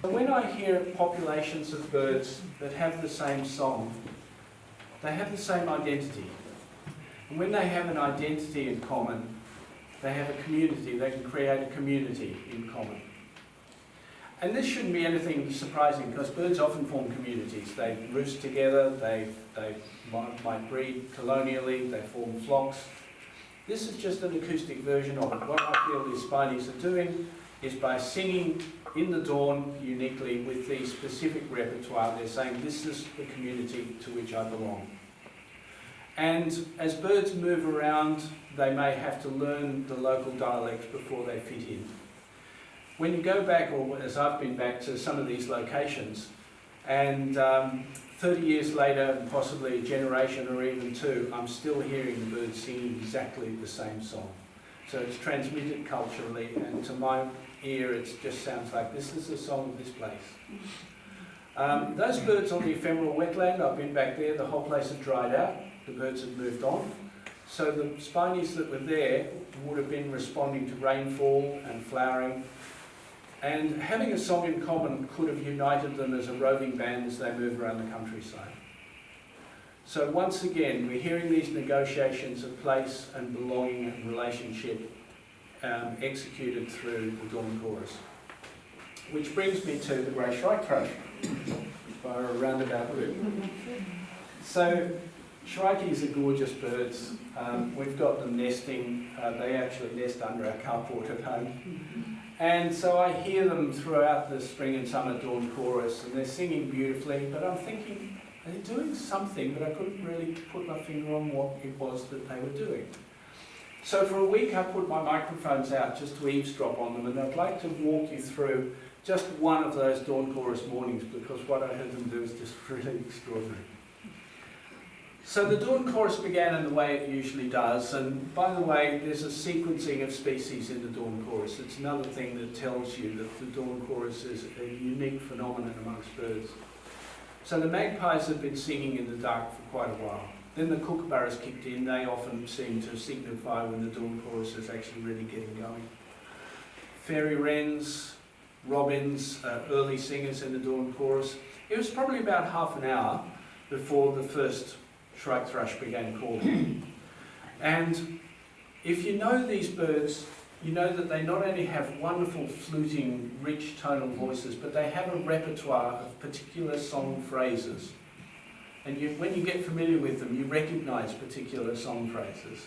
So when I hear populations of birds that have the same song, they have the same identity. And when they have an identity in common, they have a community, they can create a community in common. And this shouldn't be anything surprising because birds often form communities. They roost together, they might breed colonially, they form flocks. This is just an acoustic version of it. What I feel these spinies are doing is by singing in the dawn uniquely with the specific repertoire, they're saying this is the community to which I belong. And as birds move around, they may have to learn the local dialects before they fit in. When you go back, or as I've been back to some of these locations, and 30 years later, and possibly a generation or even two, I'm still hearing the birds singing exactly the same song. So it's transmitted culturally, and to my ear it just sounds like this is the song of this place. Those birds on the ephemeral wetland, I've been back there, the whole place had dried out, the birds had moved on. So the spinies that were there would have been responding to rainfall and flowering, and having a song in common could have united them as a roving band as they move around the countryside. So once again, we're hearing these negotiations of place and belonging and relationship executed through the dawn chorus. Which brings me to the grey shrike thrush by a roundabout route. So shrikes are gorgeous birds. We've got them nesting. They actually nest under our carport at home. And so I hear them throughout the spring and summer dawn chorus, and they're singing beautifully, but I'm thinking, are they doing something? But I couldn't really put my finger on what it was that they were doing. So for a week I put my microphones out just to eavesdrop on them, and I'd like to walk you through just one of those dawn chorus mornings, because what I heard them do is just really extraordinary. So the dawn chorus began in the way it usually does, and by the way, there's a sequencing of species in the dawn chorus. It's another thing that tells you that the dawn chorus is a unique phenomenon amongst birds. So the magpies have been singing in the dark for quite a while. Then the kookaburras kicked in. They often seem to signify when the dawn chorus is actually really getting going. Fairy wrens, robins, early singers in the dawn chorus. It was probably about half an hour before the first shrike thrush began calling. And if you know these birds, you know that they not only have wonderful fluting, rich tonal voices, but they have a repertoire of particular song phrases. And when you get familiar with them, you recognise particular song phrases.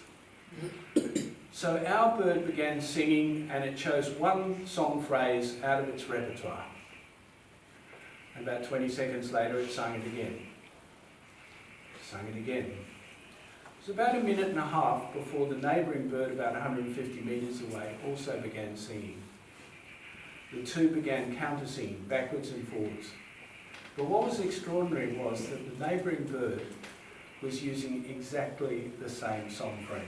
So our bird began singing, and it chose one song phrase out of its repertoire. And about 20 seconds later, it sang it again. Sang it again. It was about a minute and a half before the neighbouring bird about 150 metres away also began singing. The two began counter-singing, backwards and forwards. But what was extraordinary was that the neighbouring bird was using exactly the same song phrase.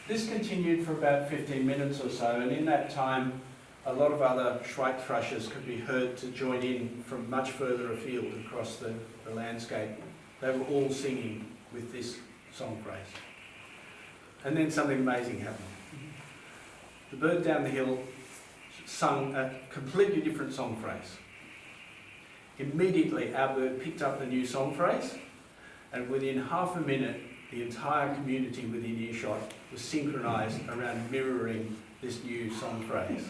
This continued for about 15 minutes or so, and in that time a lot of other shrike thrushes could be heard to join in from much further afield across the landscape. They were all singing with this song phrase. And then something amazing happened. The bird down the hill sung a completely different song phrase. Immediately our bird picked up the new song phrase, and within half a minute the entire community within earshot was synchronised around mirroring this new song phrase.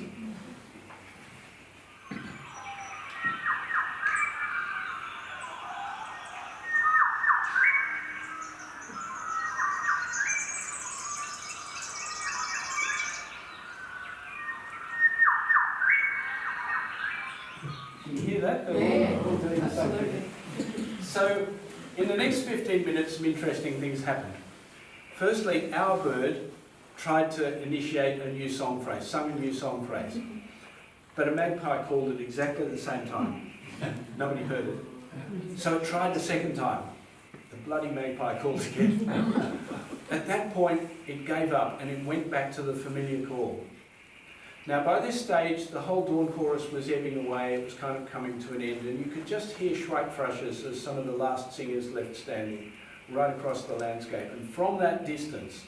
Can you hear that? They're all doing the same thing. So, in the next 15 minutes, some interesting things happened. Firstly, our bird tried to initiate a new song phrase, sung a new song phrase. But a magpie called it exactly at the same time. Nobody heard it. So it tried the second time. The bloody magpie calls again. At that point, it gave up and it went back to the familiar call. Now, by this stage, the whole dawn chorus was ebbing away. It was kind of coming to an end, and you could just hear shrike thrushes as some of the last singers left standing right across the landscape. And from that distance,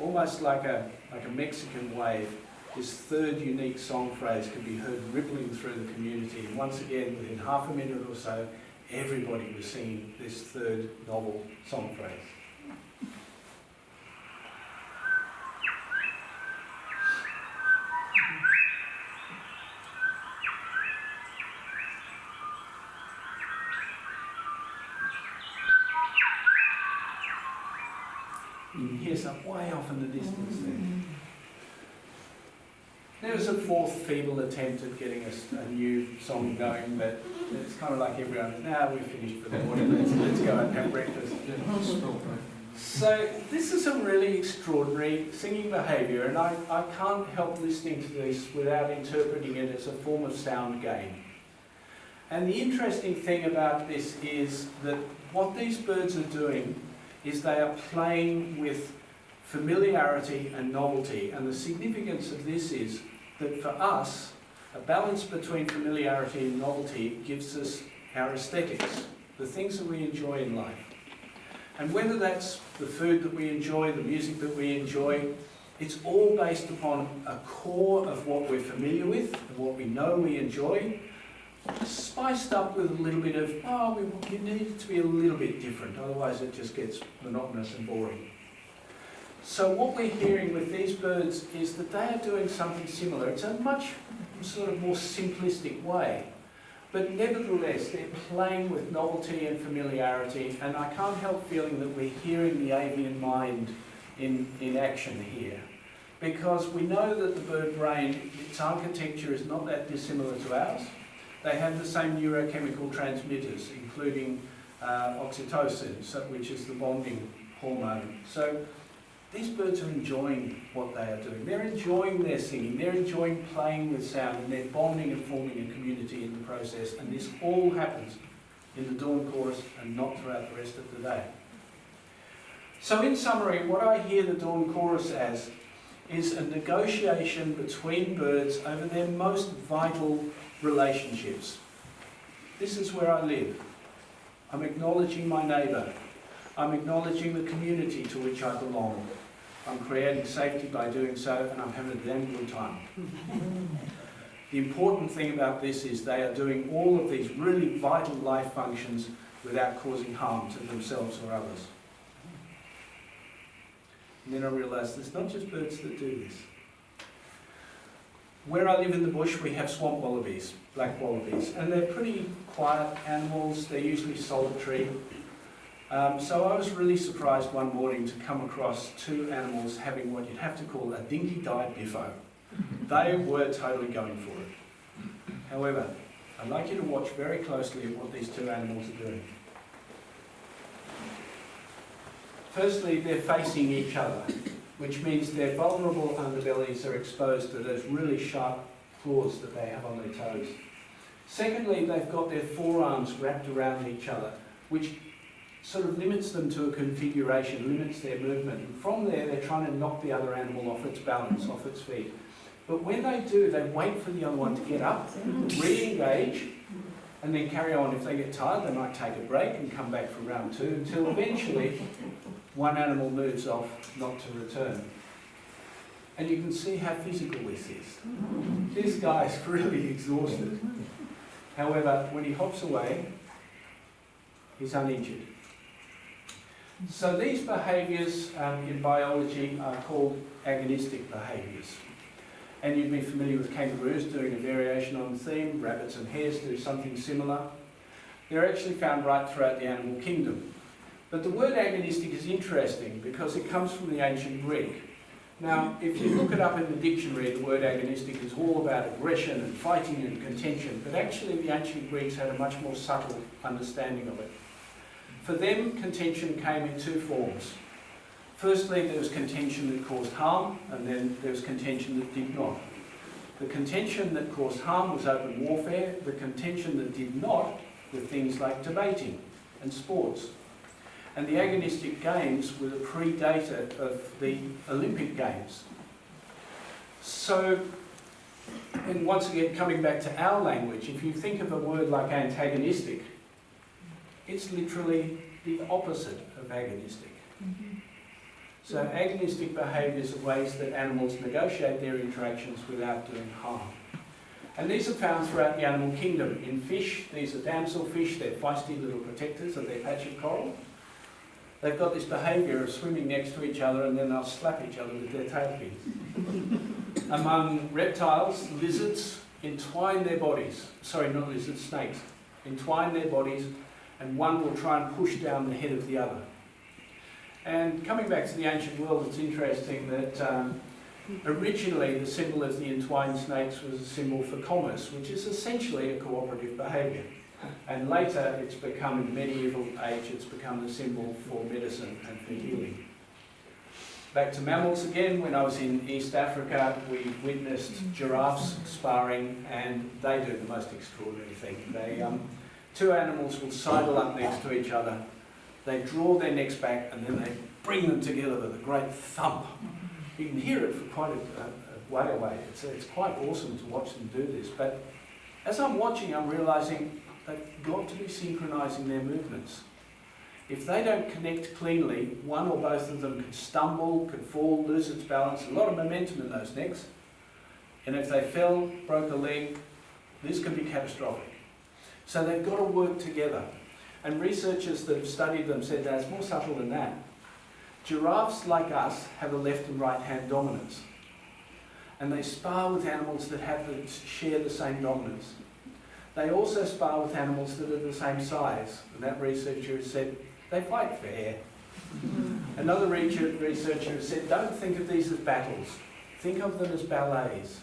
almost like a Mexican wave, this third unique song phrase could be heard rippling through the community. And once again, within half a minute or so, everybody was singing this third novel song phrase. You can hear some way off in the distance there. There was a fourth feeble attempt at getting a new song going, but it's kind of like everyone, now we're finished for the morning, let's go and have breakfast. So this is some really extraordinary singing behaviour, and I can't help listening to this without interpreting it as a form of sound game. And the interesting thing about this is that what these birds are doing is they are playing with familiarity and novelty, and the significance of this is that for us, a balance between familiarity and novelty gives us our aesthetics, the things that we enjoy in life. And whether that's the food that we enjoy, the music that we enjoy, it's all based upon a core of what we're familiar with and what we know we enjoy, spiced up with a little bit of, you need it to be a little bit different, otherwise it just gets monotonous and boring. So what we're hearing with these birds is that they are doing something similar. It's a much sort of more simplistic way, but nevertheless they're playing with novelty and familiarity, and I can't help feeling that we're hearing the avian mind in action here. Because we know that the bird brain, its architecture is not that dissimilar to ours. They have the same neurochemical transmitters, including oxytocin, which is the bonding hormone. So these birds are enjoying what they are doing. They're enjoying their singing, they're enjoying playing with sound, and they're bonding and forming a community in the process. And this all happens in the dawn chorus and not throughout the rest of the day. So in summary, what I hear the dawn chorus as is a negotiation between birds over their most vital relationships. This is where I live. I'm acknowledging my neighbour. I'm acknowledging the community to which I belong. I'm creating safety by doing so, and I'm having a damn good time. The important thing about this is they are doing all of these really vital life functions without causing harm to themselves or others. And then I realised there's not just birds that do this. Where I live in the bush, we have swamp wallabies, black wallabies, and they're pretty quiet animals. They're usually solitary. So I was really surprised one morning to come across two animals having what you'd have to call a dinky-dyed biffo. They were totally going for it. However, I'd like you to watch very closely at what these two animals are doing. Firstly, they're facing each other, which means their vulnerable underbellies are exposed to those really sharp claws that they have on their toes. Secondly, they've got their forearms wrapped around each other, which sort of limits them to a configuration, limits their movement. And from there, they're trying to knock the other animal off its balance, off its feet. But when they do, they wait for the other one to get up, re-engage, and then carry on. If they get tired, they might take a break and come back for round two, until eventually one animal moves off, not to return. And you can see how physical this is. This guy's really exhausted. However, when he hops away, he's uninjured. So these behaviours in biology are called agonistic behaviours. And you'd be familiar with kangaroos doing a variation on the theme. Rabbits and hares do something similar. They're actually found right throughout the animal kingdom. But the word agonistic is interesting because it comes from the ancient Greek. Now, if you look it up in the dictionary, the word agonistic is all about aggression and fighting and contention. But actually, the ancient Greeks had a much more subtle understanding of it. For them, contention came in two forms. Firstly, there was contention that caused harm, and then there was contention that did not. The contention that caused harm was open warfare. The contention that did not were things like debating and sports. And the agonistic games were the predator of the Olympic Games. So, and once again, coming back to our language, if you think of a word like antagonistic, it's literally the opposite of agonistic. So agonistic behaviours are ways that animals negotiate their interactions without doing harm. And these are found throughout the animal kingdom. In fish, these are damselfish, they're feisty little protectors of their patch of coral. They've got this behaviour of swimming next to each other and then they'll slap each other with their tail fins. Among reptiles, lizards entwine their bodies, sorry, not lizards, snakes, entwine their bodies, and one will try and push down the head of the other. And coming back to the ancient world, it's interesting that originally the symbol of the entwined snakes was a symbol for commerce, which is essentially a cooperative behaviour. And later it's become, in the medieval age, it's become the symbol for medicine and for healing. Back to mammals again, when I was in East Africa, we witnessed giraffes sparring, and they do the most extraordinary thing. They, two animals will sidle up next to each other. They draw their necks back and then they bring them together with a great thump. You can hear it for quite a way away. It's quite awesome to watch them do this. But as I'm watching, I'm realising they've got to be synchronising their movements. If they don't connect cleanly, one or both of them could stumble, could fall, lose its balance, a lot of momentum in those necks. And if they fell, broke a leg, this could be catastrophic. So they've got to work together. And researchers that have studied them said that it's more subtle than that. Giraffes, like us, have a left and right hand dominance. And they spar with animals that share the same dominance. They also spar with animals that are the same size. And that researcher has said, they fight fair. Another researcher has said, don't think of these as battles. Think of them as ballets.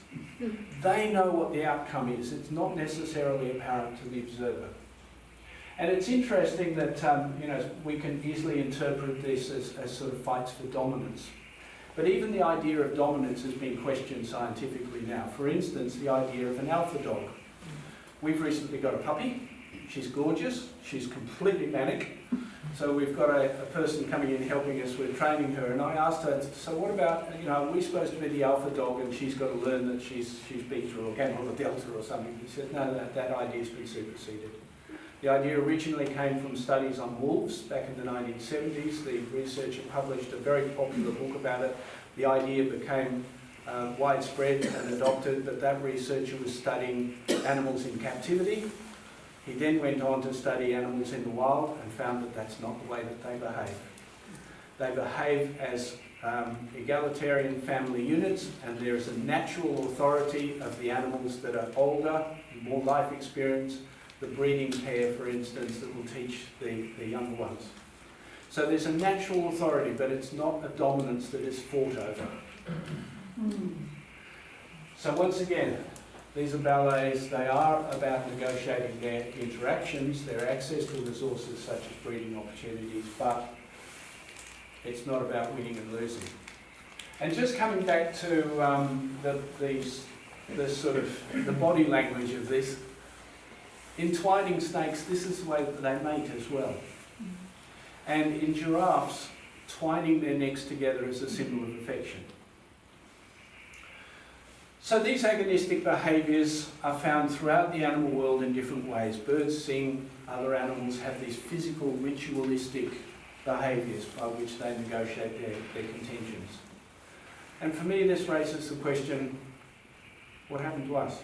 They know what the outcome is. It's not necessarily apparent to the observer. And it's interesting that we can easily interpret this as sort of fights for dominance. But even the idea of dominance has been questioned scientifically now. For instance, the idea of an alpha dog. We've recently got a puppy. She's gorgeous. She's completely manic. So we've got a person coming in helping us with training her. And I asked her, so what about, are we supposed to be the alpha dog and she's got to learn that she's beta or gamma or delta or something? He said, no, that idea's been superseded. The idea originally came from studies on wolves back in the 1970s. The researcher published a very popular book about it. The idea became widespread and adopted, but that researcher was studying animals in captivity. He then went on to study animals in the wild and found that that's not the way that they behave. They behave as egalitarian family units, and there is a natural authority of the animals that are older, more life experience, the breeding pair, for instance, that will teach the younger ones. So there's a natural authority, but it's not a dominance that is fought over. So once again, these are ballets. They are about negotiating their interactions, their access to resources such as breeding opportunities, but it's not about winning and losing. And just coming back to the body language of this, entwining snakes, this is the way that they mate as well. And in giraffes, twining their necks together is a symbol of affection. So these agonistic behaviours are found throughout the animal world in different ways. Birds sing, other animals have these physical, ritualistic behaviours by which they negotiate their contentions. And for me, this raises the question, what happened to us?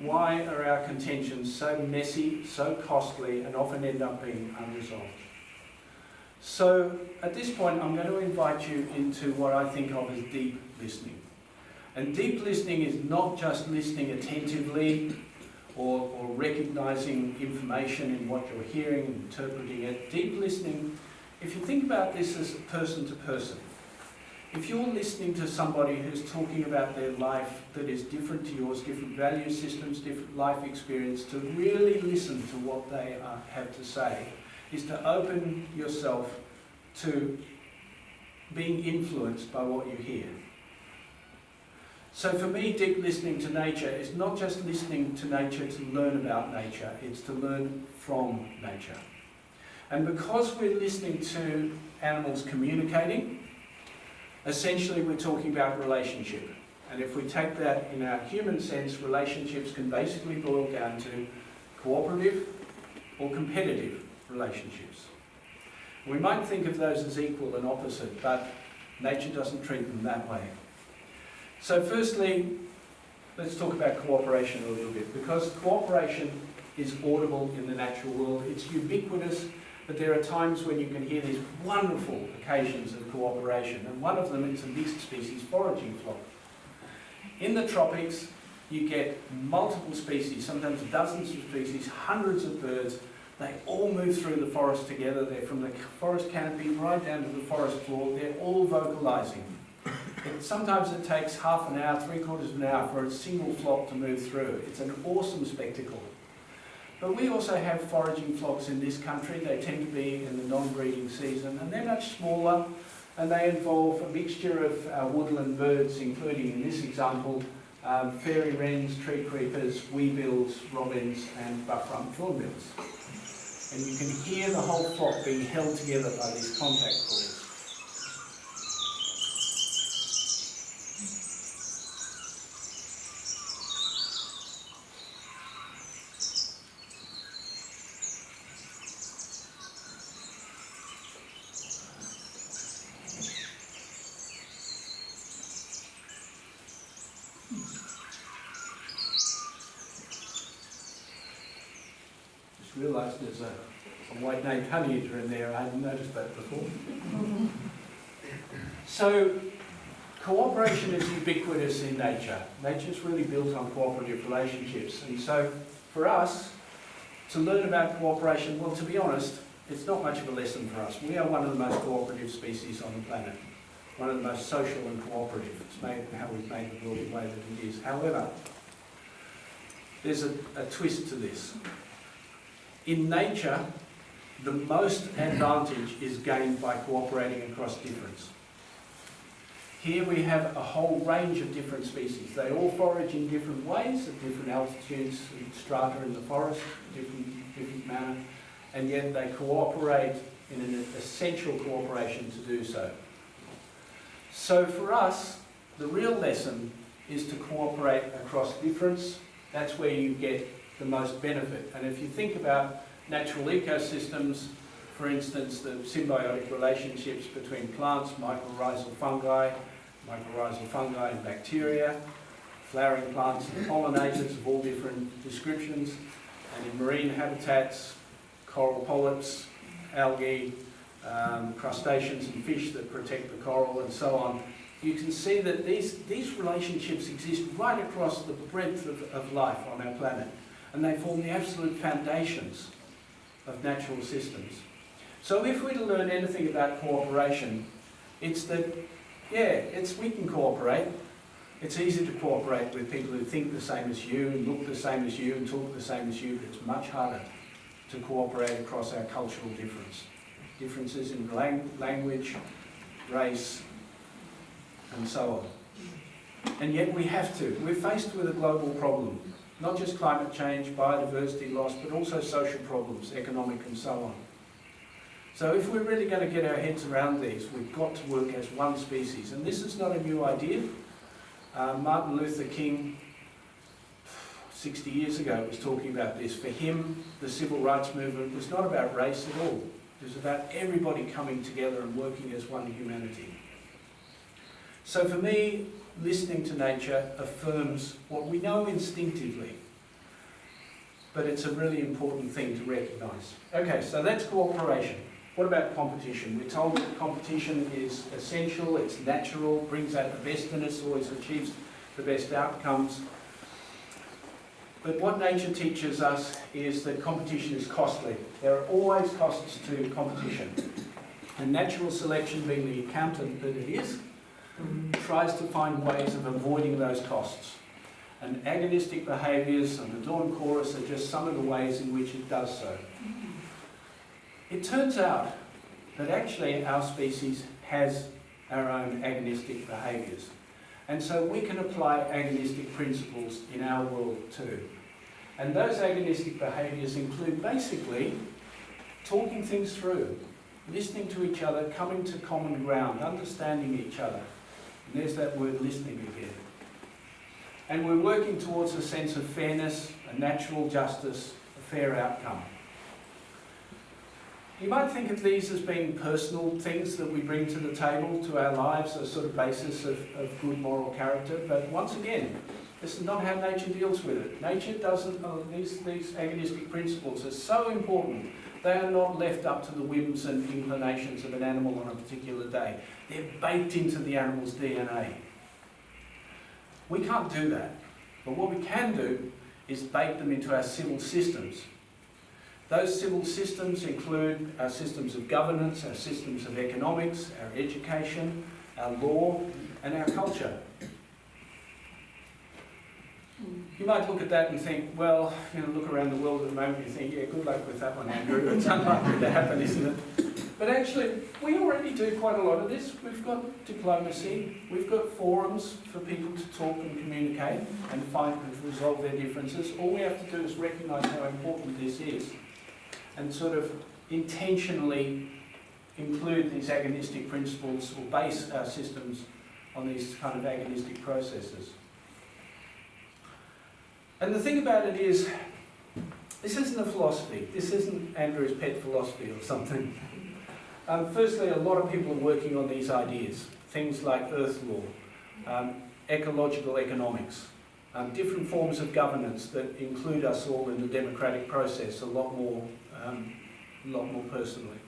Why are our contentions so messy, so costly, and often end up being unresolved? So at this point, I'm going to invite you into what I think of as deep listening. And deep listening is not just listening attentively or recognising information in what you're hearing and interpreting it. Deep listening, if you think about this as person to person, if you're listening to somebody who's talking about their life that is different to yours, different value systems, different life experience, to really listen to what they have to say is to open yourself to being influenced by what you hear. So for me, deep listening to nature is not just listening to nature to learn about nature, it's to learn from nature. And because we're listening to animals communicating, essentially we're talking about relationship. And if we take that in our human sense, relationships can basically boil down to cooperative or competitive relationships. We might think of those as equal and opposite, but nature doesn't treat them that way. So firstly, let's talk about cooperation a little bit, because cooperation is audible in the natural world. It's ubiquitous, but there are times when you can hear these wonderful occasions of cooperation, and one of them is a mixed species foraging flock. In the tropics, you get multiple species, sometimes dozens of species, hundreds of birds. They all move through the forest together. They're from the forest canopy right down to the forest floor. They're all vocalising. Sometimes it takes half an hour, 3/4 of an hour for a single flock to move through. It's an awesome spectacle. But we also have foraging flocks in this country. They tend to be in the non-breeding season, and they're much smaller, and they involve a mixture of woodland birds, including in this example, fairy wrens, tree creepers, weebills, robins, and buff-rump thornbills. And you can hear the whole flock being held together by these contact calls. Realised there's a white-naped honeyeater in there. I hadn't noticed that before. So, cooperation is ubiquitous in nature. Nature's really built on cooperative relationships. And so, for us, to learn about cooperation, well, to be honest, it's not much of a lesson for us. We are one of the most cooperative species on the planet. One of the most social and cooperative. It's made how we've made the world the way that it is. However, there's a twist to this. In nature, the most advantage is gained by cooperating across difference. Here we have a whole range of different species. They all forage in different ways, at different altitudes and strata in the forest, different manner, and yet they cooperate in an essential cooperation to do so. So for us, the real lesson is to cooperate across difference. That's where you get the most benefit. And if you think about natural ecosystems, for instance, the symbiotic relationships between plants, mycorrhizal fungi and bacteria, flowering plants and pollinators of all different descriptions, and in marine habitats, coral polyps, algae, crustaceans and fish that protect the coral and so on. You can see that these relationships exist right across the breadth of life on our planet. And they form the absolute foundations of natural systems. So if we're to learn anything about cooperation, it's that, we can cooperate. It's easy to cooperate with people who think the same as you, and look the same as you, and talk the same as you, but it's much harder to cooperate across our cultural differences in language, race, and so on. And yet we have to. We're faced with a global problem. Not just climate change, biodiversity loss, but also social problems, economic and so on. So if we're really going to get our heads around these, we've got to work as one species. And this is not a new idea. Martin Luther King, 60 years ago, was talking about this. For him, the civil rights movement was not about race at all. It was about everybody coming together and working as one humanity. So for me, listening to nature affirms what we know instinctively, but it's a really important thing to recognise. Okay, so that's cooperation. What about competition? We're told that competition is essential, it's natural, brings out the best in us, always achieves the best outcomes. But what nature teaches us is that competition is costly. There are always costs to competition. And natural selection, being the accountant that it is, tries to find ways of avoiding those costs. And agonistic behaviours and the dawn chorus are just some of the ways in which it does so. It turns out that actually our species has our own agonistic behaviours. And so we can apply agonistic principles in our world too. And those agonistic behaviours include basically talking things through, listening to each other, coming to common ground, understanding each other. And there's that word listening again. And we're working towards a sense of fairness, a natural justice, a fair outcome. You might think of these as being personal things that we bring to the table, to our lives, a sort of basis of good moral character, but once again, this is not how nature deals with it. Nature doesn't, these agonistic principles are so important, they are not left up to the whims and inclinations of an animal on a particular day. They're baked into the animal's DNA. We can't do that, but what we can do is bake them into our civil systems. Those civil systems include our systems of governance, our systems of economics, our education, our law, and our culture. You might look at that and think, well, look around the world at the moment and you think, yeah, good luck with that one, Andrew. It's unlikely to happen, isn't it? But actually, we already do quite a lot of this. We've got diplomacy, we've got forums for people to talk and communicate and find and resolve their differences. All we have to do is recognise how important this is and sort of intentionally include these agonistic principles or base our systems on these kind of agonistic processes. And the thing about it is, this isn't a philosophy. This isn't Andrew's pet philosophy or something. Firstly, a lot of people are working on these ideas. Things like earth law, ecological economics, different forms of governance that include us all in the democratic process a lot more personally.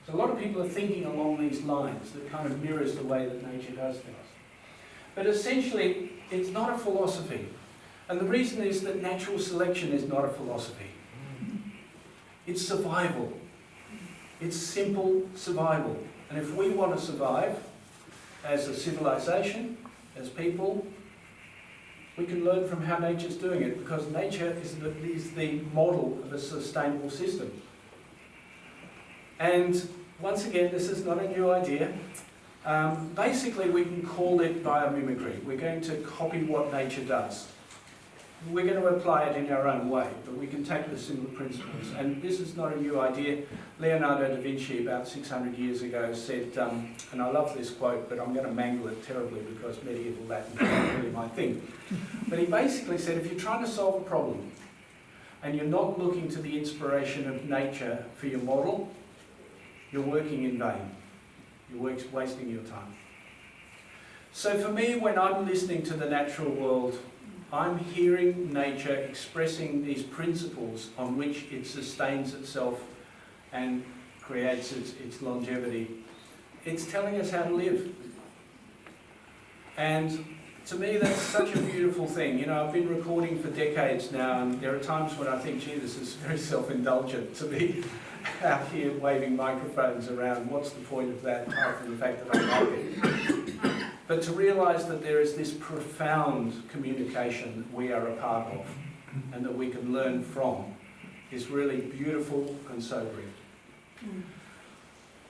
So a lot of people are thinking along these lines that kind of mirrors the way that nature does things. But essentially, it's not a philosophy. And the reason is that natural selection is not a philosophy. It's survival. It's simple survival. And if we want to survive as a civilization, as people, we can learn from how nature's doing it, because nature is the model of a sustainable system. And once again, this is not a new idea. Basically, we can call it biomimicry. We're going to copy what nature does. We're going to apply it in our own way, but we can take the similar principles. And this is not a new idea. Leonardo da Vinci, about 600 years ago, said, and I love this quote, but I'm going to mangle it terribly because medieval Latin is not really my thing. But he basically said, if you're trying to solve a problem and you're not looking to the inspiration of nature for your model, you're working in vain. You're wasting your time. So for me, when I'm listening to the natural world, I'm hearing nature expressing these principles on which it sustains itself and creates its longevity. It's telling us how to live. And to me, that's such a beautiful thing. I've been recording for decades now, and there are times when I think, gee, this is very self-indulgent to be out here waving microphones around. What's the point of that, apart from the fact that I like it? But to realise that there is this profound communication that we are a part of and that we can learn from is really beautiful and sobering.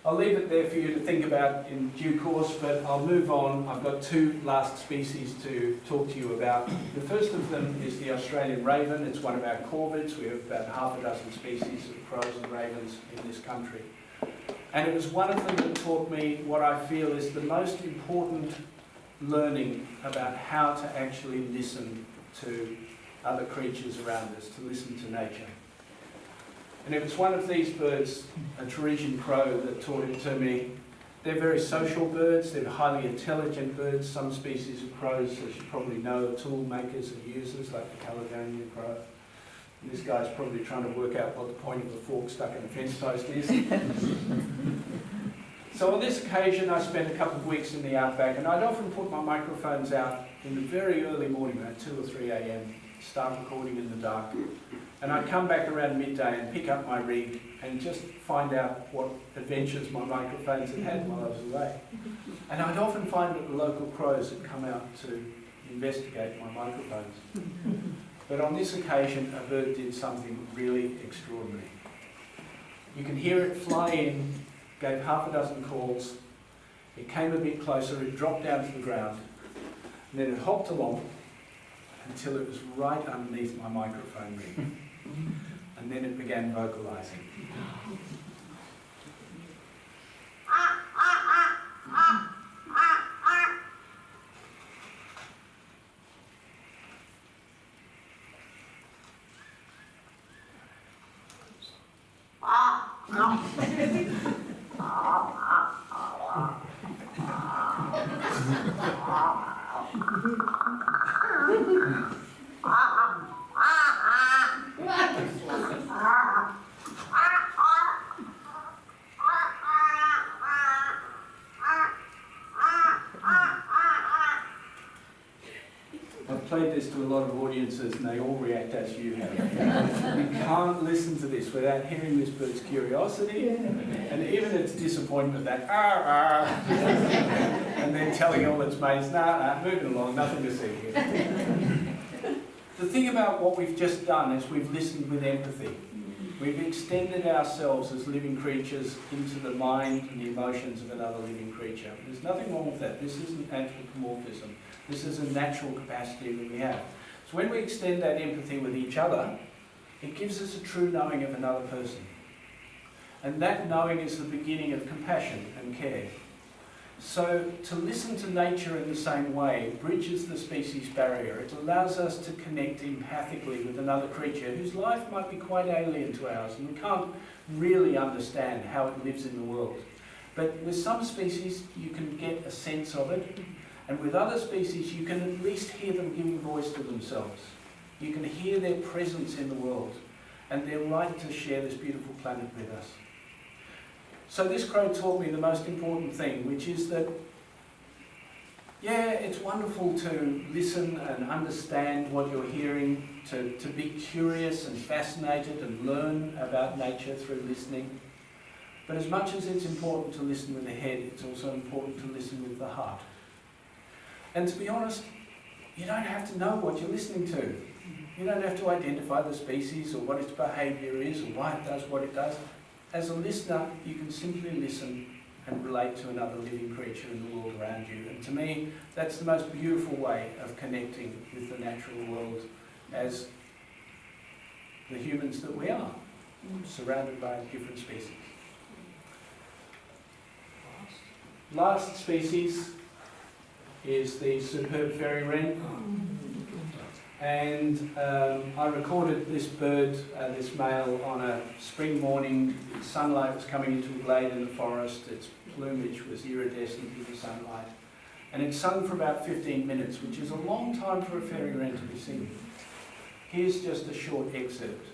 I'll leave it there for you to think about in due course, but I'll move on. I've got two last species to talk to you about. The first of them is the Australian raven. It's one of our corvids. We have about half a dozen species of crows and ravens in this country. And it was one of them that taught me what I feel is the most important learning about how to actually listen to other creatures around us, to listen to nature. And it was one of these birds, a Teresian crow, that taught it to me. They're very social birds, they're highly intelligent birds. Some species of crows, as you probably know, are tool makers and users, like the Caledonian crow. And this guy's probably trying to work out what the point of a fork stuck in a fence post is. So on this occasion, I spent a couple of weeks in the outback, and I'd often put my microphones out in the very early morning, at 2 or 3 a.m, start recording in the dark. And I'd come back around midday and pick up my rig and just find out what adventures my microphones had had while I was away. And I'd often find that the local crows had come out to investigate my microphones. But on this occasion, a bird did something really extraordinary. You can hear it fly in, gave half a dozen calls. It came a bit closer, it dropped down to the ground, and then it hopped along until it was right underneath my microphone rig. And then it began vocalising. I've played this to a lot of audiences and they all react as you have. You can't listen to this without hearing this bird's curiosity and even its disappointment that and then telling all its mates, nah, moving along, nothing to see here. The thing about what we've just done is we've listened with empathy. We've extended ourselves as living creatures into the mind and the emotions of another living creature. There's nothing wrong with that. This isn't anthropomorphism. This is a natural capacity that we have. So when we extend that empathy with each other, it gives us a true knowing of another person. And that knowing is the beginning of compassion and care. So to listen to nature in the same way bridges the species barrier. It allows us to connect empathically with another creature whose life might be quite alien to ours and we can't really understand how it lives in the world. But with some species you can get a sense of it, and with other species you can at least hear them giving voice to themselves. You can hear their presence in the world and their right to share this beautiful planet with us. So this crow taught me the most important thing, which is that, yeah, it's wonderful to listen and understand what you're hearing, to be curious and fascinated and learn about nature through listening. But as much as it's important to listen with the head, it's also important to listen with the heart. And to be honest, you don't have to know what you're listening to. You don't have to identify the species or what its behaviour is or why it does what it does. As a listener, you can simply listen and relate to another living creature in the world around you. And to me, that's the most beautiful way of connecting with the natural world as the humans that we are, surrounded by different species. Last species is the superb fairy wren. And I recorded this bird, this male, on a spring morning. Sunlight was coming into a glade in the forest. Its plumage was iridescent in the sunlight. And it sung for about 15 minutes, which is a long time for a fairy wren to be singing. Here's just a short excerpt.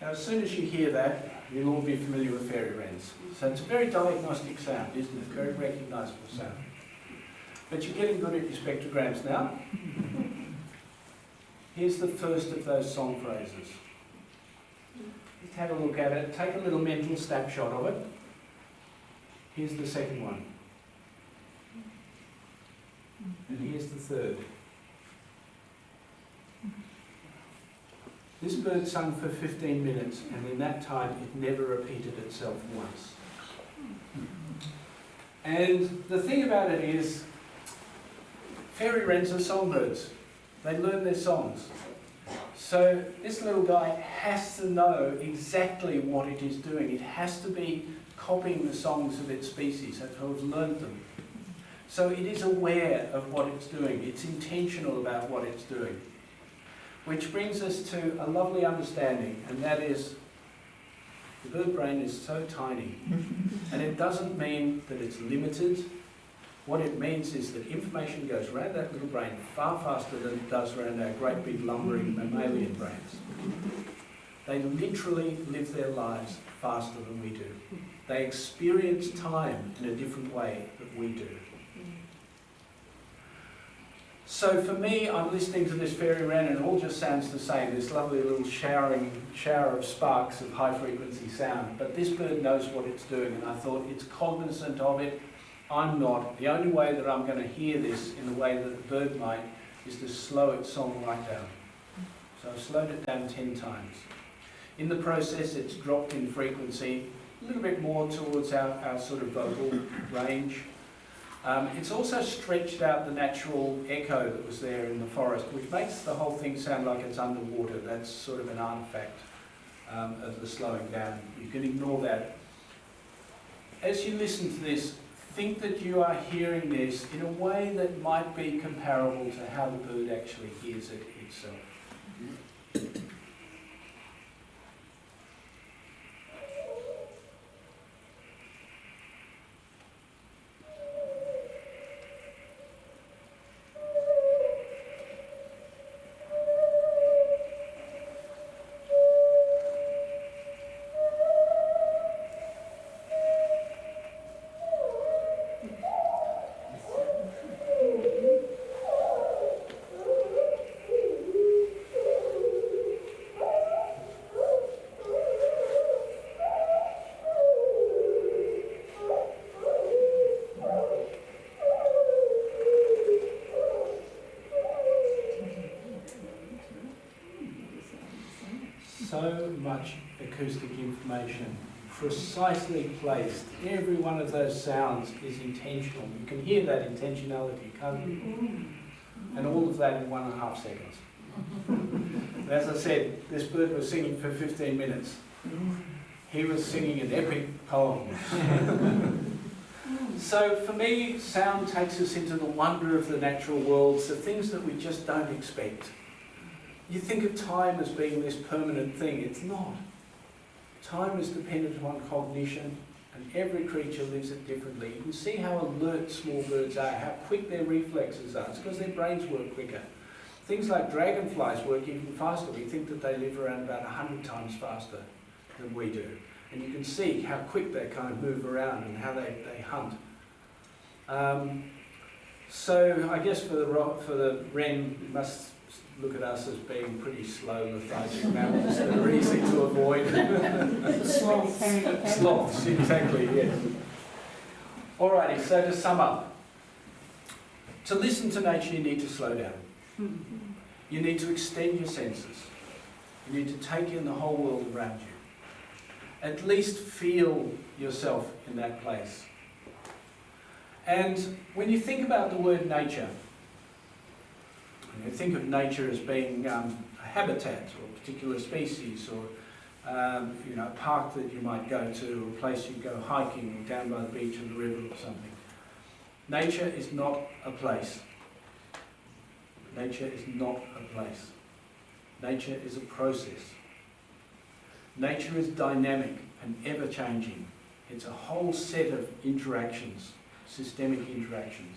Now, as soon as you hear that, you'll all be familiar with fairy wrens. So it's a very diagnostic sound, isn't it? Very recognisable sound. But you're getting good at your spectrograms now. Here's the first of those song phrases. Just have a look at it, take a little mental snapshot of it. Here's the second one. And here's the third. This bird sung for 15 minutes, and in that time it never repeated itself once. And the thing about it is, fairy wrens are songbirds. They learn their songs. So this little guy has to know exactly what it is doing. It has to be copying the songs of its species, and to have learned them. So it is aware of what it's doing. It's intentional about what it's doing. Which brings us to a lovely understanding, and that is the bird brain is so tiny. And it doesn't mean that it's limited. What it means is that information goes around that little brain far faster than it does around our great big lumbering mammalian brains. They literally live their lives faster than we do. They experience time in a different way that we do. So for me, I'm listening to this fairy wren and it all just sounds the same, this lovely little shower of sparks of high frequency sound. But this bird knows what it's doing, and I thought it's cognizant of it. I'm not. The only way that I'm going to hear this in the way that the bird might is to slow its song right down. So I've slowed it down 10 times. In the process, it's dropped in frequency a little bit more towards our sort of vocal range. It's also stretched out the natural echo that was there in the forest, which makes the whole thing sound like it's underwater. That's sort of an artifact of the slowing down. You can ignore that. As you listen to this, think that you are hearing this in a way that might be comparable to how the bird actually hears it itself. So much acoustic information, precisely placed. Every one of those sounds is intentional. You can hear that intentionality, can't you? And all of that in 1.5 seconds. And as I said, this bird was singing for 15 minutes. He was singing an epic poem. So for me, sound takes us into the wonder of the natural world, the things that we just don't expect. You think of time as being this permanent thing. It's not. Time is dependent upon cognition, and every creature lives it differently. You can see how alert small birds are, how quick their reflexes are. It's because their brains work quicker. Things like dragonflies work even faster. We think that they live around about 100 times faster than we do. And you can see how quick they kind of move around and how they hunt. So I guess for the wren, you must look at us as being pretty slow, lethargic mammals that are easy to avoid. Sloths. Sloths, exactly, yes. Alrighty, so to sum up. To listen to nature, you need to slow down. You need to extend your senses. You need to take in the whole world around you. At least feel yourself in that place. And when you think about the word nature, you think of nature as being a habitat or a particular species, or a park that you might go to, or a place you go hiking, or down by the beach or the river or something. Nature is not a place. Nature is not a place. Nature is a process. Nature is dynamic and ever-changing. It's a whole set of interactions, systemic interactions.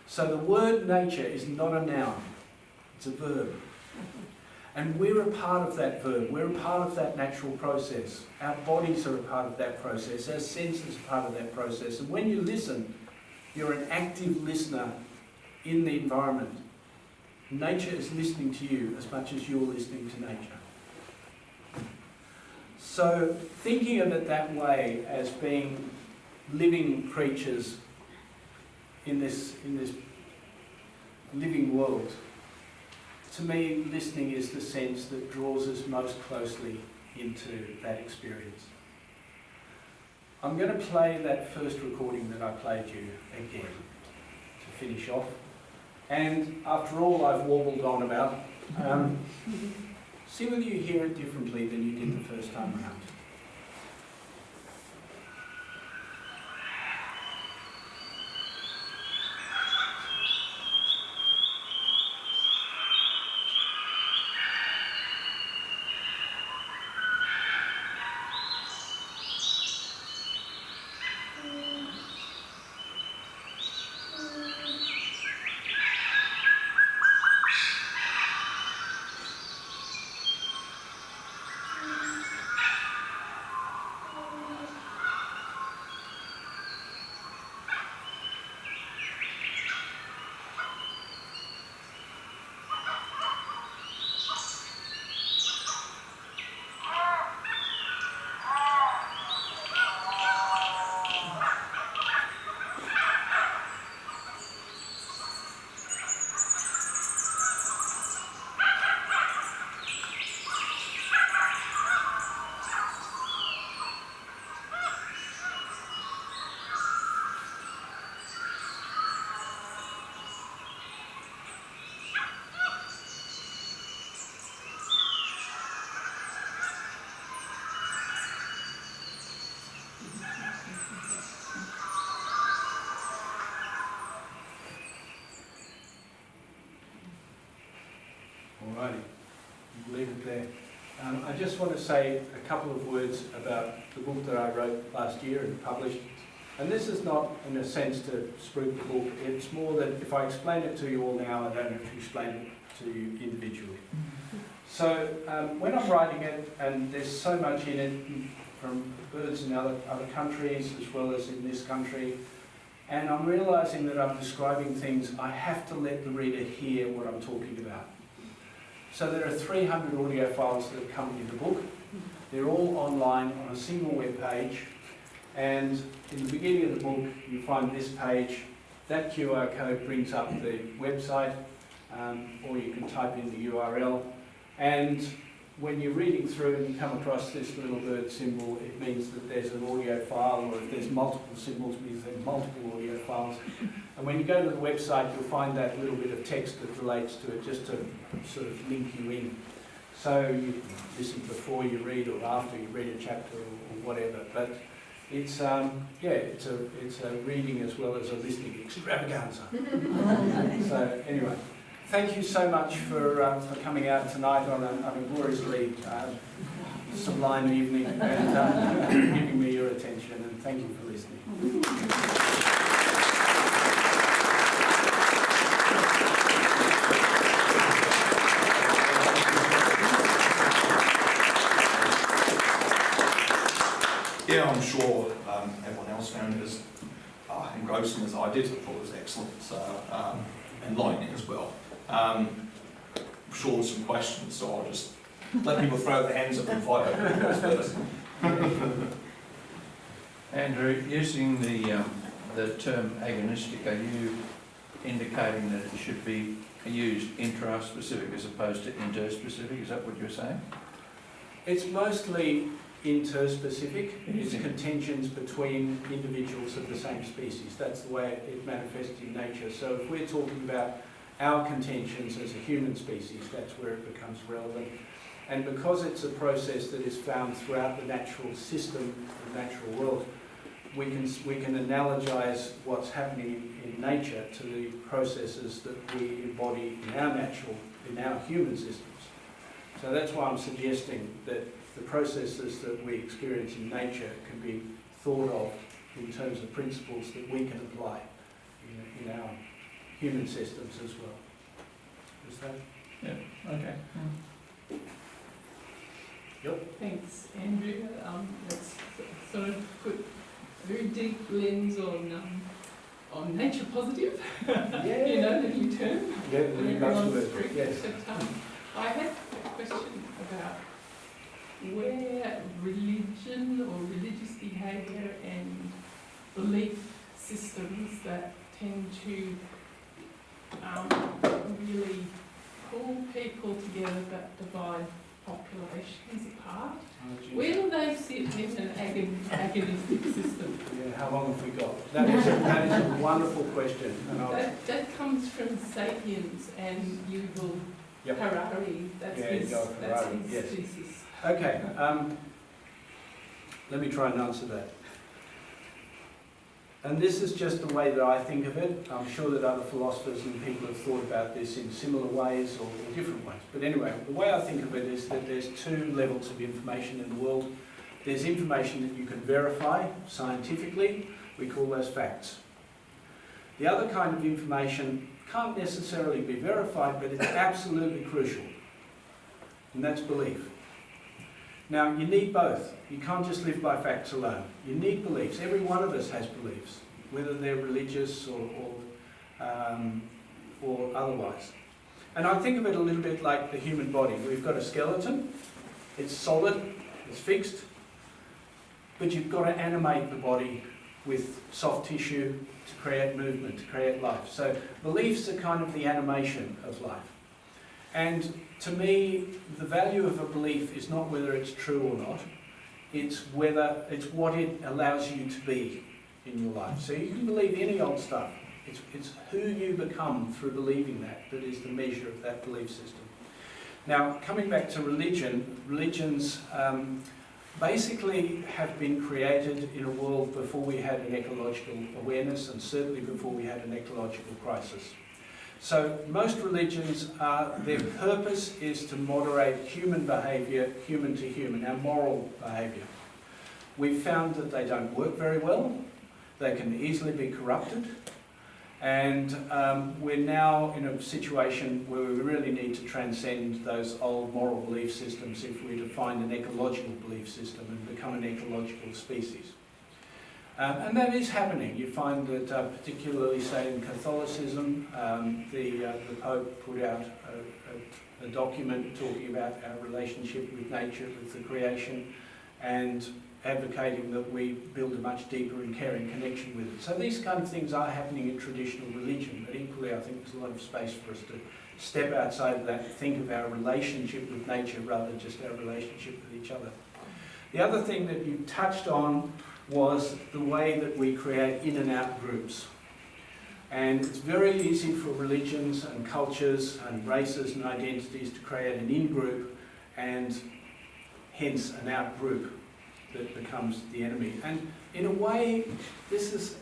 So the word nature is not a noun, it's a verb. And we're a part of that verb, we're a part of that natural process. Our bodies are a part of that process, our senses are part of that process. And when you listen, you're an active listener in the environment. Nature is listening to you as much as you're listening to nature. So thinking of it that way, as being living creatures in this living world, to me, listening is the sense that draws us most closely into that experience. I'm going to play that first recording that I played you again to finish off. And after all I've warbled on about, see whether you hear it differently than you did the first time around. Alrighty, we'll leave it there. I just want to say a couple of words about the book that I wrote last year and published. And this is not, in a sense, to spruik the book. It's more that if I explain it to you all now, I don't have to explain it to you individually. So when I'm writing it, and there's so much in it from birds in other countries as well as in this country, and I'm realising that I'm describing things, I have to let the reader hear what I'm talking about. So there are 300 audio files that accompany the book. They're all online on a single web page. And in the beginning of the book, you find this page. That QR code brings up the website, or you can type in the URL. And when you're reading through and you come across this little bird symbol, it means that there's an audio file, or if there's multiple symbols, it means there's multiple audio files. And when you go to the website, you'll find that little bit of text that relates to it, just to sort of link you in. So you listen before you read or after you read a chapter or whatever. But it's it's a reading as well as a listening extravaganza. So anyway, thank you so much for coming out tonight on a gloriously sublime evening and giving me your attention, and thank you for listening. Yeah, I'm sure everyone else found it as engrossing as I did. I thought it was excellent, enlightening as well. I'm sure there's some questions, so I'll just let people throw their hands up and fight over who goes first. Andrew, using the term agonistic, are you indicating that it should be used intra-specific as opposed to interspecific? Is that what you're saying? It's mostly interspecific. It's contentions between individuals of the same species. That's the way it manifests in nature. So if we're talking about our contentions as a human species, that's where it becomes relevant. And because it's a process that is found throughout the natural system, the natural world, we can analogize what's happening in nature to the processes that we embody in our human systems. So that's why I'm suggesting that the processes that we experience in nature can be thought of in terms of principles that we can apply in our human systems as well. Is that? Yeah, okay. Yep. Thanks, Andrew. That's sort of put a very deep lens on nature positive. Yeah. You know, the new term. Yeah, the new buzzword. Yes. But, I had a question about where religion or religious behaviour and belief systems that tend to really pull people together but divide populations apart. Where do they sit in an agonistic system? Yeah, how long have we got? That is a wonderful question. And that comes from Sapiens and Yuval Harari. That's his yes. thesis. Okay, let me try and answer that. And this is just the way that I think of it. I'm sure that other philosophers and people have thought about this in similar ways or different ways. But anyway, the way I think of it is that there's two levels of information in the world. There's information that you can verify scientifically. We call those facts. The other kind of information can't necessarily be verified, but it's absolutely crucial. And that's belief. Now, you need both. You can't just live by facts alone. You need beliefs. Every one of us has beliefs, whether they're religious or otherwise. And I think of it a little bit like the human body. We've got a skeleton. It's solid. It's fixed. But you've got to animate the body with soft tissue to create movement, to create life. So beliefs are kind of the animation of life. And to me, the value of a belief is not whether it's true or not. It's what it allows you to be in your life. So you can believe any old stuff. It's who you become through believing that is the measure of that belief system. Now, coming back to religions basically have been created in a world before we had an ecological awareness, and certainly before we had an ecological crisis. So most religions, their purpose is to moderate human behaviour, human to human, our moral behaviour. We've found that they don't work very well, they can easily be corrupted, and we're now in a situation where we really need to transcend those old moral belief systems if we're to find an ecological belief system and become an ecological species. And that is happening. You find that particularly, say, in Catholicism, the Pope put out a document talking about our relationship with nature, with the creation, and advocating that we build a much deeper and caring connection with it. So these kind of things are happening in traditional religion, but equally I think there's a lot of space for us to step outside of that and think of our relationship with nature rather than just our relationship with each other. The other thing that you touched on was the way that we create in and out groups. And it's very easy for religions and cultures and races and identities to create an in-group and hence an out-group that becomes the enemy. And in a way, there's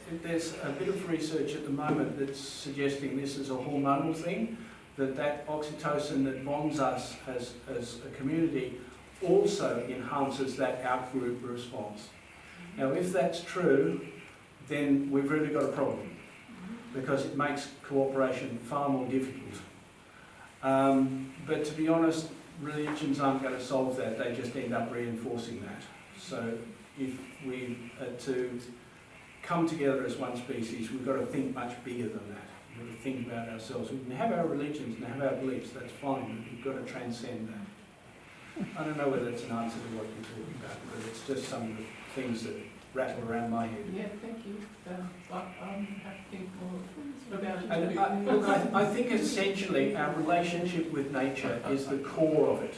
a bit of research at the moment that's suggesting this is a hormonal thing, that oxytocin that bonds us as a community also enhances that out-group response. Now, if that's true, then we've really got a problem, because it makes cooperation far more difficult. But to be honest, religions aren't going to solve that, they just end up reinforcing that. So if we are to come together as one species, we've got to think much bigger than that. We've got to think about ourselves. We can have our religions and have our beliefs, that's fine, but we've got to transcend that. I don't know whether it's an answer to what you're talking about, but it's just some of the things that rattle around my head. Yeah, thank you. I have to think more about it. And look, I think essentially our relationship with nature is the core of it.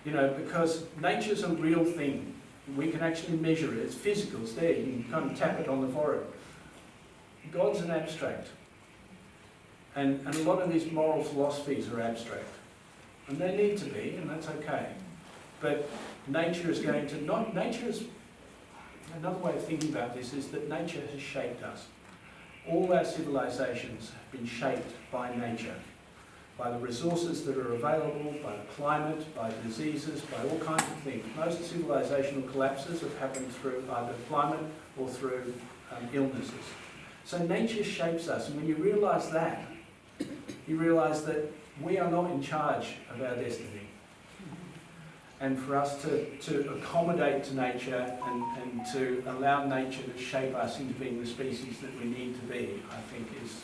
You know, because nature's a real thing. We can actually measure it. It's physical, it's there. You can kind of tap it on the forehead. God's an abstract. And a lot of these moral philosophies are abstract. And they need to be, and that's okay. But nature is going to not, nature is, another way of thinking about this is that nature has shaped us. All our civilizations have been shaped by nature, by the resources that are available, by the climate, by diseases, by all kinds of things. Most civilizational collapses have happened through either climate or through illnesses. So nature shapes us, and when you realise that, you realise that we are not in charge of our destiny. And for us to accommodate to nature and to allow nature to shape us into being the species that we need to be, I think is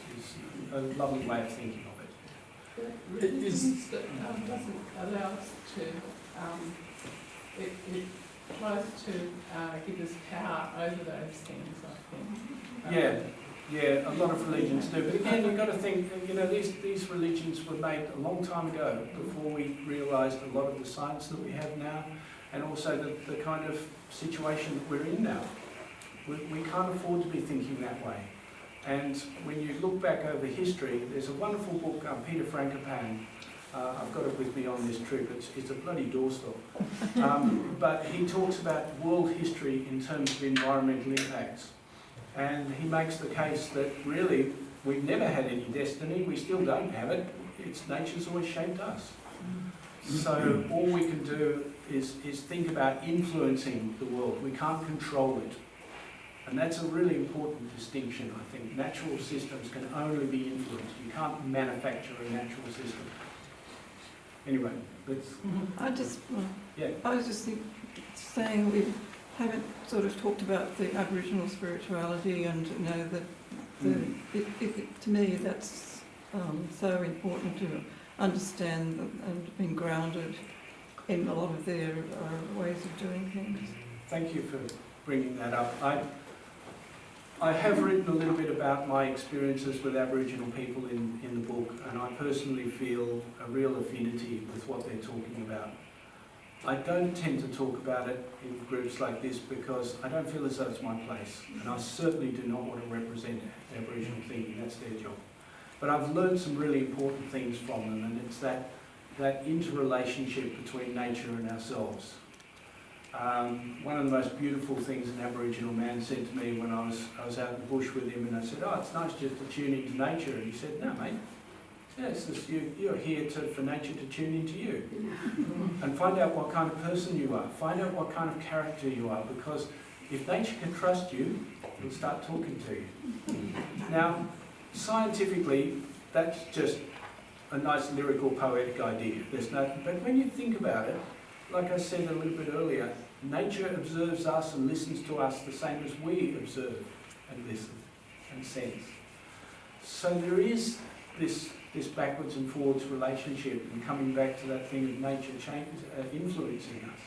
a lovely way of thinking of it. Religions that doesn't allow us to, it tries to give us power over those things, I think. Yeah, a lot of religions do. But again, you've got to think, you know, these religions were made a long time ago, before we realised a lot of the science that we have now, and also the kind of situation that we're in now. We can't afford to be thinking that way. And when you look back over history, there's a wonderful book, Peter Frankopan, I've got it with me on this trip, it's a bloody doorstop. But he talks about world history in terms of environmental impacts. And he makes the case that really we've never had any destiny, we still don't have it, nature's always shaped us. So all we can do is think about influencing the world. We can't control it. And that's a really important distinction, I think. Natural systems can only be influenced. You can't manufacture a natural system. Anyway, let's... I was just saying we haven't sort of talked about the Aboriginal spirituality, and you know that to me that's so important to understand and being grounded in a lot of their ways of doing things. Thank you for bringing that up. I have written a little bit about my experiences with Aboriginal people in the book, and I personally feel a real affinity with what they're talking about. I don't tend to talk about it in groups like this because I don't feel as though it's my place, and I certainly do not want to represent Aboriginal thinking, that's their job. But I've learned some really important things from them, and it's that interrelationship between nature and ourselves. One of the most beautiful things an Aboriginal man said to me when I was out in the bush with him, and I said, "Oh, it's nice just to tune into nature." And he said, "No, mate. Yeah, it's just you're here for nature to tune into you and find out what kind of person you are. Find out what kind of character you are, because if nature can trust you, it'll start talking to you." Now, scientifically, that's just a nice lyrical, poetic idea. But when you think about it, like I said a little bit earlier, nature observes us and listens to us the same as we observe and listen and sense. So there is this backwards and forwards relationship, and coming back to that thing of nature influencing us.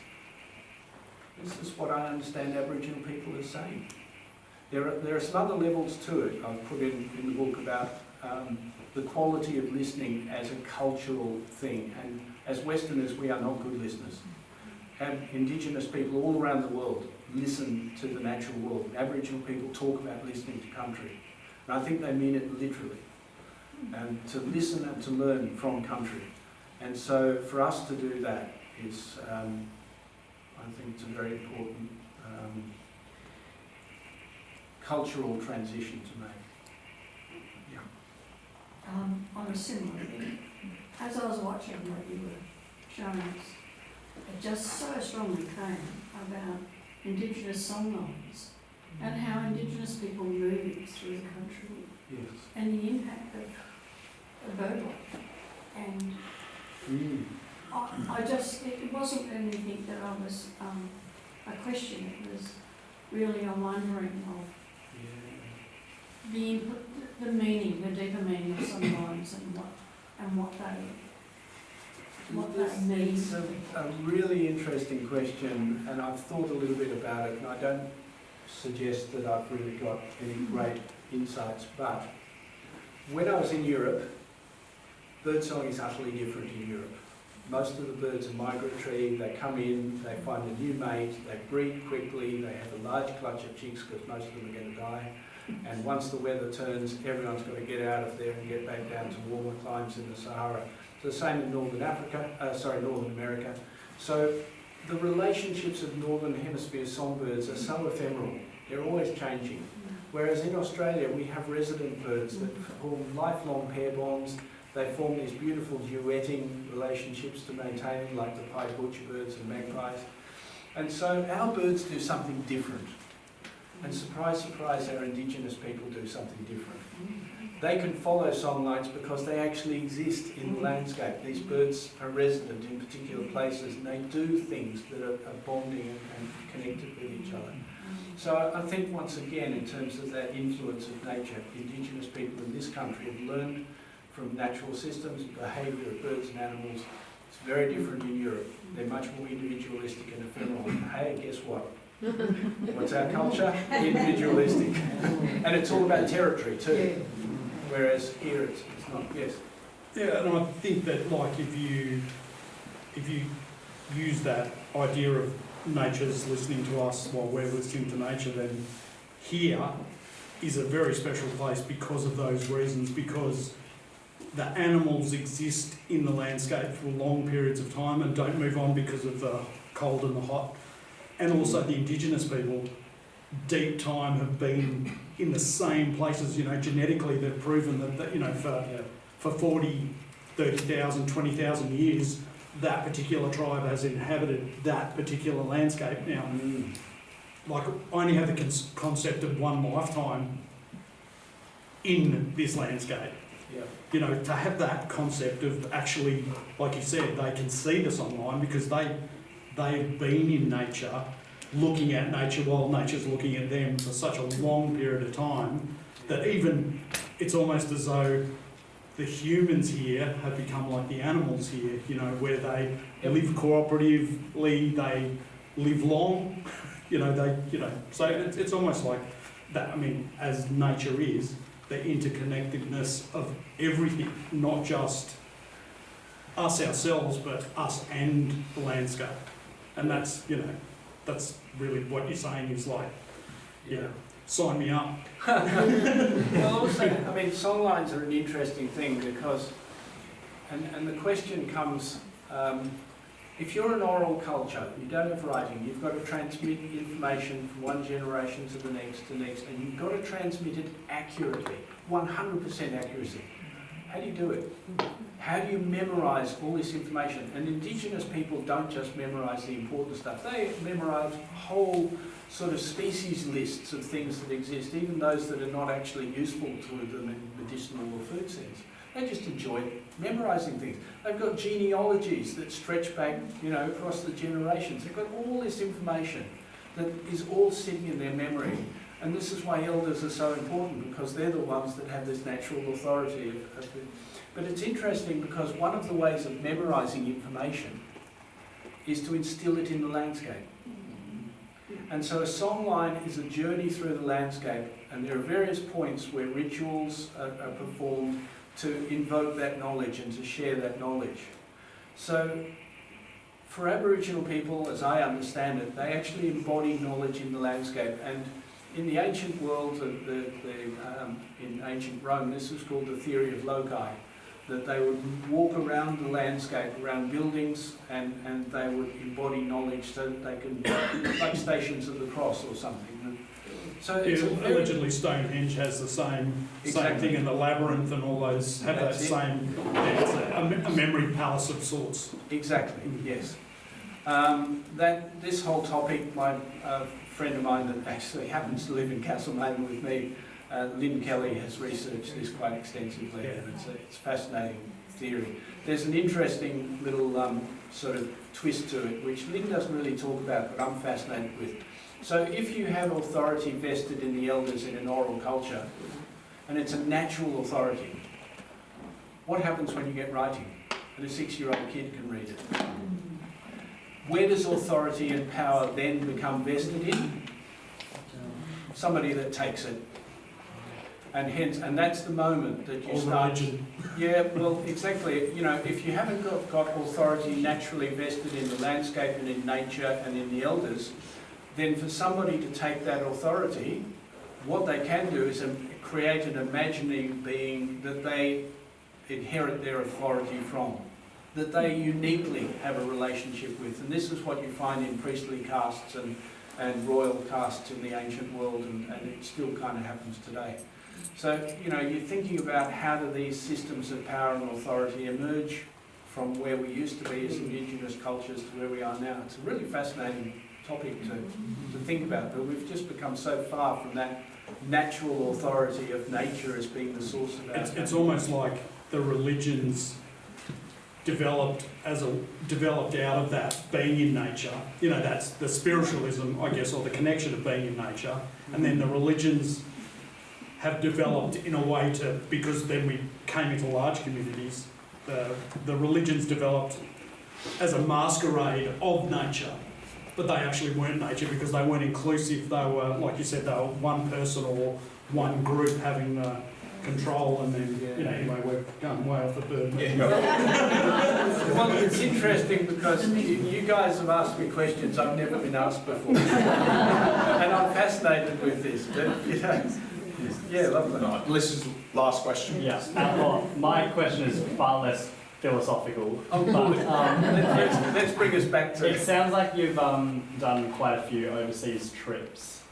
This is what I understand Aboriginal people are saying. There are some other levels to it. I've put in the book about the quality of listening as a cultural thing, and as Westerners we are not good listeners. Indigenous people all around the world listen to the natural world. Aboriginal people talk about listening to country, and I think they mean it literally. And to listen and to learn from country. And so for us to do that is, I think it's a very important cultural transition to make. Yeah. On a similar thing, as I was watching what you were showing us, it just so strongly came about Indigenous songlines and how Indigenous people move through the country. Yes. And the impact of birdlife. And I just, it wasn't anything that I was a question, it was really a wondering of the meaning, the deeper meaning of some lines and what they mean. It's a really interesting question, and I've thought a little bit about it, and I don't suggest that I've really got any great insights, but when I was in Europe, birdsong is utterly different in Europe. Most of the birds are migratory, they come in, they find a new mate, they breed quickly, they have a large clutch of chicks because most of them are going to die. And once the weather turns, everyone's got to get out of there and get back down to warmer climes in the Sahara. It's the same in Northern America. So the relationships of Northern Hemisphere songbirds are so ephemeral, they're always changing. Whereas in Australia we have resident birds that form lifelong pair bonds. They form these beautiful duetting relationships to maintain, like the pied butcherbirds and magpies. And so our birds do something different. And surprise, surprise, our Indigenous people do something different. They can follow songlines because they actually exist in the landscape. These birds are resident in particular places, and they do things that are bonding and connected with each other. So I think once again, in terms of that influence of nature, Indigenous people in this country have learned from natural systems and behaviour of birds and animals. It's very different in Europe. They're much more individualistic and ephemeral. Hey, guess what? What's our culture? Individualistic. And it's all about territory too. Whereas here it's not. Yes. Yeah, and I think that like if you use that idea of nature's listening to us while we're listening to nature, then here is a very special place because of those reasons, because the animals exist in the landscape for long periods of time and don't move on because of the cold and the hot. And also the Indigenous people, deep time, have been in the same places. You know, genetically they've proven that you know, for 40, 30,000, 20,000 years, that particular tribe has inhabited that particular landscape. Now, like, I only have the concept of one lifetime in this landscape. Yeah. You know, to have that concept of actually, like you said, they can see this online because they've been in nature, looking at nature while nature's looking at them for such a long period of time that even it's almost as though the humans here have become like the animals here, you know, where they live cooperatively, they live long, so it's almost like that. I mean, as nature is, the interconnectedness of everything, not just us ourselves, but us and the landscape. And that's, that's really what you're saying is like, sign me up. Well, also, I mean, songlines are an interesting thing because, and the question comes, If you're an oral culture, you don't have writing, you've got to transmit information from one generation to the next, and you've got to transmit it accurately, 100% accuracy. How do you do it? How do you memorise all this information? And Indigenous people don't just memorise the important stuff, they memorise whole sort of species lists of things that exist, even those that are not actually useful to them in medicinal or food sense. They just enjoy memorising things. They've got genealogies that stretch back, across the generations. They've got all this information that is all sitting in their memory. And this is why elders are so important, because they're the ones that have this natural authority. But it's interesting because one of the ways of memorising information is to instill it in the landscape. And so a songline is a journey through the landscape, and there are various points where rituals are performed to invoke that knowledge and to share that knowledge. So for Aboriginal people, as I understand it, they actually embody knowledge in the landscape. And in the ancient world, in ancient Rome, this was called the theory of loci, that they would walk around the landscape, around buildings, and they would embody knowledge so that they can, like Stations of the Cross or something. So it's allegedly Stonehenge has the same thing, and the labyrinth and all those have that same, it's a memory palace of sorts. Exactly, yes. This whole topic, my friend of mine that actually happens to live in Castlemaine with me, Lynn Kelly, has researched this quite extensively, and it's a fascinating theory. There's an interesting little sort of twist to it, which Lynn doesn't really talk about, but I'm fascinated with. So if you have authority vested in the elders in an oral culture, and it's a natural authority, what happens when you get writing? And a 6-year-old kid can read it. Where does authority and power then become vested in? Somebody that takes it. And that's the moment that you start. Yeah, well, exactly. If you haven't got authority naturally vested in the landscape and in nature and in the elders, then for somebody to take that authority, what they can do is create an imaginary being that they inherit their authority from, that they uniquely have a relationship with. And this is what you find in priestly castes and royal castes in the ancient world, and it still kind of happens today. So, you're thinking about how do these systems of power and authority emerge from where we used to be as Indigenous cultures to where we are now. It's a really fascinating topic to think about, but we've just become so far from that natural authority of nature as being the source of our... It's almost like the religions developed out of that being in nature. That's the spiritualism, I guess, or the connection of being in nature, and then the religions have developed in a way because then we came into large communities, the religions developed as a masquerade of nature, but they actually weren't nature because they weren't inclusive. They were, like you said, they were one person or one group having control, and then, anyway, we're going way off the bird. Well, it's interesting because you guys have asked me questions I've never been asked before. And I'm fascinated with this, but, yeah, lovely. Right, Alyssa's last question. Yeah, well, my question is far less philosophical. Oh, good. Let's bring us back to... It sounds like you've done quite a few overseas trips.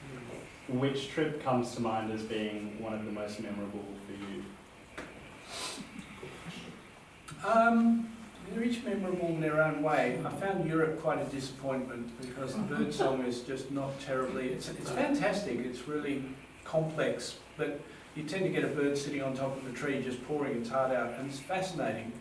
Which trip comes to mind as being one of the most memorable for you? They're each memorable in their own way. I found Europe quite a disappointment because the birdsong is just not terribly... It's fantastic, it's really complex, but you tend to get a bird sitting on top of a tree just pouring its heart out, and it's fascinating.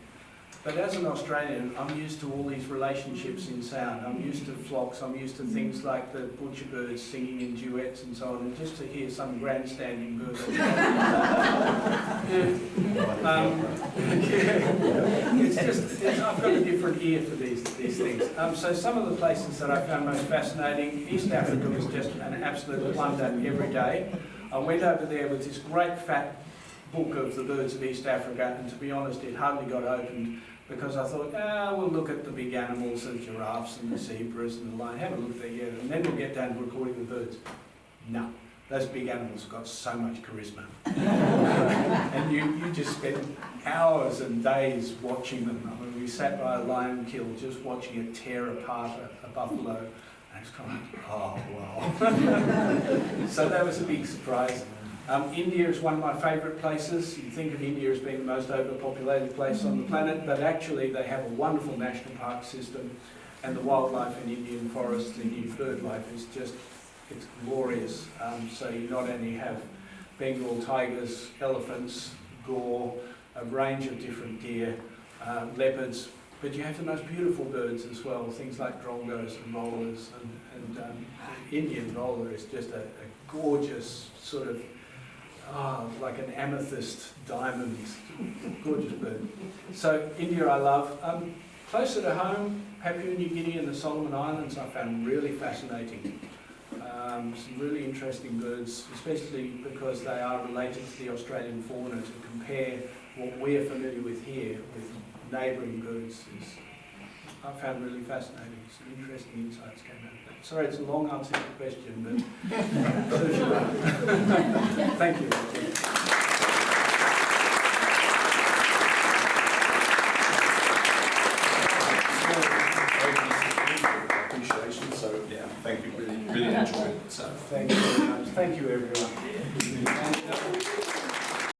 But as an Australian, I'm used to all these relationships in sound. I'm used to flocks, I'm used to things like the butcher birds singing in duets and so on, and just to hear some grandstanding bird. I've got a different ear for these things. So some of the places that I found most fascinating, East Africa was just an absolute plunder every day. I went over there with this great fat book of the birds of East Africa, and to be honest, it hardly got opened because I thought, we'll look at the big animals, the giraffes and the zebras and the lion, have a look there, and then we'll get down to recording the birds. No, those big animals have got so much charisma. And you just spend hours and days watching them. I mean, we sat by a lion kill just watching it tear apart a buffalo. And it's kind of like, oh, wow. So that was a big surprise. India is one of my favourite places. You think of India as being the most overpopulated place on the planet, but actually they have a wonderful national park system, and the wildlife in Indian forests, Indian bird life is just, it's glorious. So you not only have Bengal tigers, elephants, gore, a range of different deer, leopards, but you have the most beautiful birds as well, things like drongos and rollers, and the Indian roller is just a gorgeous sort of, like an amethyst diamond, gorgeous bird. So India I love. Closer to home, Papua New Guinea and the Solomon Islands I found really fascinating. Some really interesting birds, especially because they are related to the Australian fauna. To compare what we're familiar with here with neighbouring birds is, I found really fascinating. Some interesting insights came out of that. Sorry, it's a long answer to the question, but thank you. Appreciation, so yeah, thank you, really enjoyed it. So Thank you very much. Thank you, everyone.